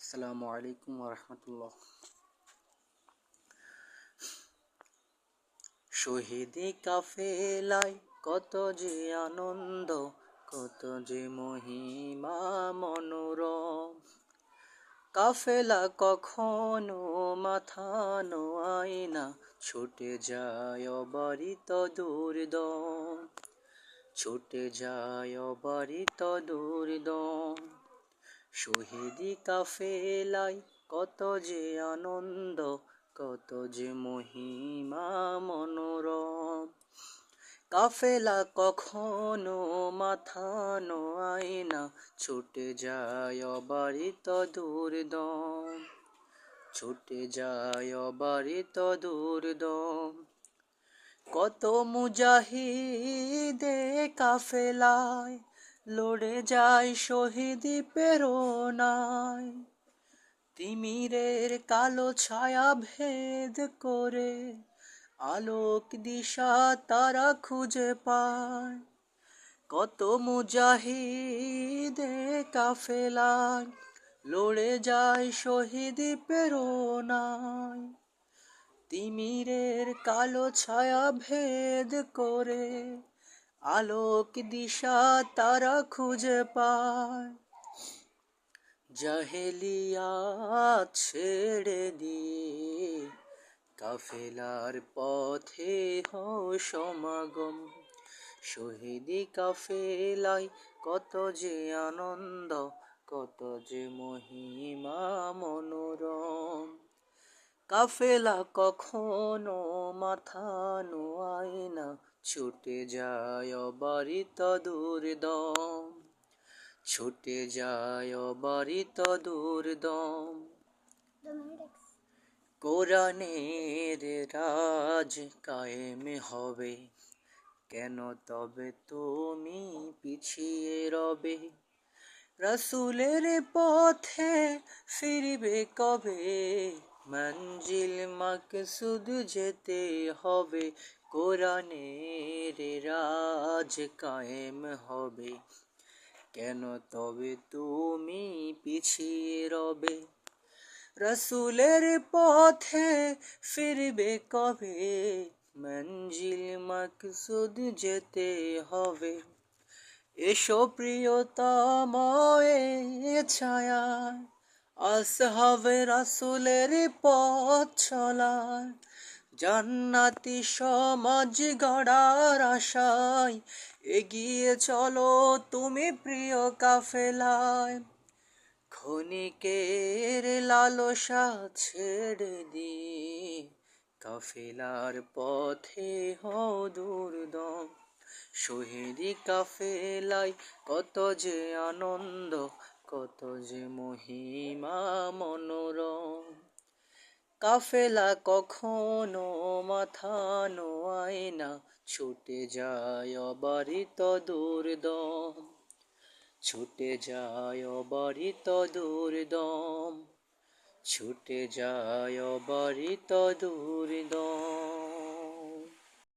আসসালামু আলাইকুম রহমতুল্লাহ। শহীদি কাফেলায় কত যে আনন্দ, কত যে মহিমা মনোরম। কাফেলা কখনো মাথা নোয়ায় না, ছুটে যায় অবারিত দুর্দম, ছুটে যায় অবারিত দুর্দম। শহীদি কাফেলায় কত যে আনন্দ, কত যে মহিমা মনোরম। কাফেলা কখনো মাথা নোয়ায় না, ছুটে যায় অবারিত দুর্দম, ছুটে যায় অবারিত দুর্দম। কত মুজাহিদে কাফেলায় লড়ে যায় শহীদি প্রেরণায়। তিমিরের কালো ছায়া ভেদ করে আলোক দিশা তারা খুঁজে পায়। কত মুজাহিদে কাফেলায় লড়ে যায় শহীদি প্রেরণায়। তিমিরের কালো ছায়া ভেদ করে আলোক দিশা তারা খুঁজে পায়। জাহেলিয়াত ছেড়ে দিয়ে কাফেলার পথে হও সমাগম। শহীদি কাফেলায় কত যে আনন্দ, কত যে মহিমা মনোরম। কাফেলা কখনো মাথা নোয়ায় না, ছুটে যায় অবারিত দুর্দম, ছুটে যায় অবারিত দুর্দম। কোরআনের রাজ কায়েম হবে, কেন তবে তুমি পিছিয়ে রবে? রাসূলের পথে ফিরবে কবে? মঞ্জিল মাকসুদ যেতে হবে। কোরআনের রাজ কায়েম হবে, কেন তবে তুমি পিছিয়ে রবে? রাসূলের পথে ফিরবে কবে? মঞ্জিল মাকসুদ যেতে হবে। এসো প্রিয়তম এ ছায়ায়, আসহাবে রাসূলের পথ চলায়। জান্নাতি সমাজ গড়ার আশায় এগিয়ে চলো তুমি প্রিয় কাফেলায়। ক্ষণিকের লালসা ছেড়ে দিয়ে কাফেলার পথে হও দুর্দম। শহীদি কাফেলায় কত যে আনন্দ, কত যে মহিমা মনোরম। কাফেলা কখনো মাথা নোয়ায় না, ছুটে যায় অবারিত দুর্দম, ছুটে যায় অবারিত দুর্দম, ছুটে যায় অবারিত দুর্দম।